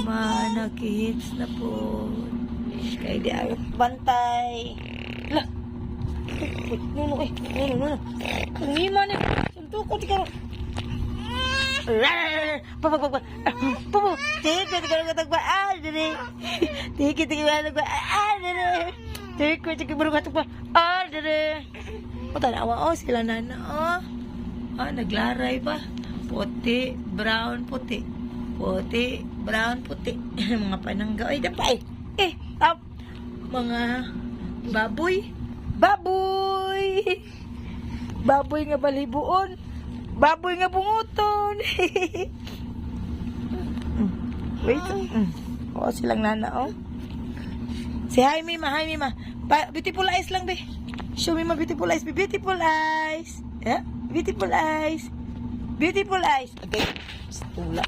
Mana kids na po. Kaya di agad bantay. Lah. Nuno. Kanima ni. Suntok ko tika. Papa. Tiko tagba. Dire. Tiko tagba. Dire. Tiko baru tagba. Dire. O tanawa sila nana. Naglaray pa. Puti, brown, puti. Puti, brown, puti. Mga panangga. Ay, dapay. Mga baboy. Baboy nga balibuon. Baboy nga bunguton. Wait. Silang nana, Say hi, Mima. Beautiful eyes lang, be. Show me my beautiful eyes. Beautiful eyes. Yeah? Beautiful eyes. Okay. Tula.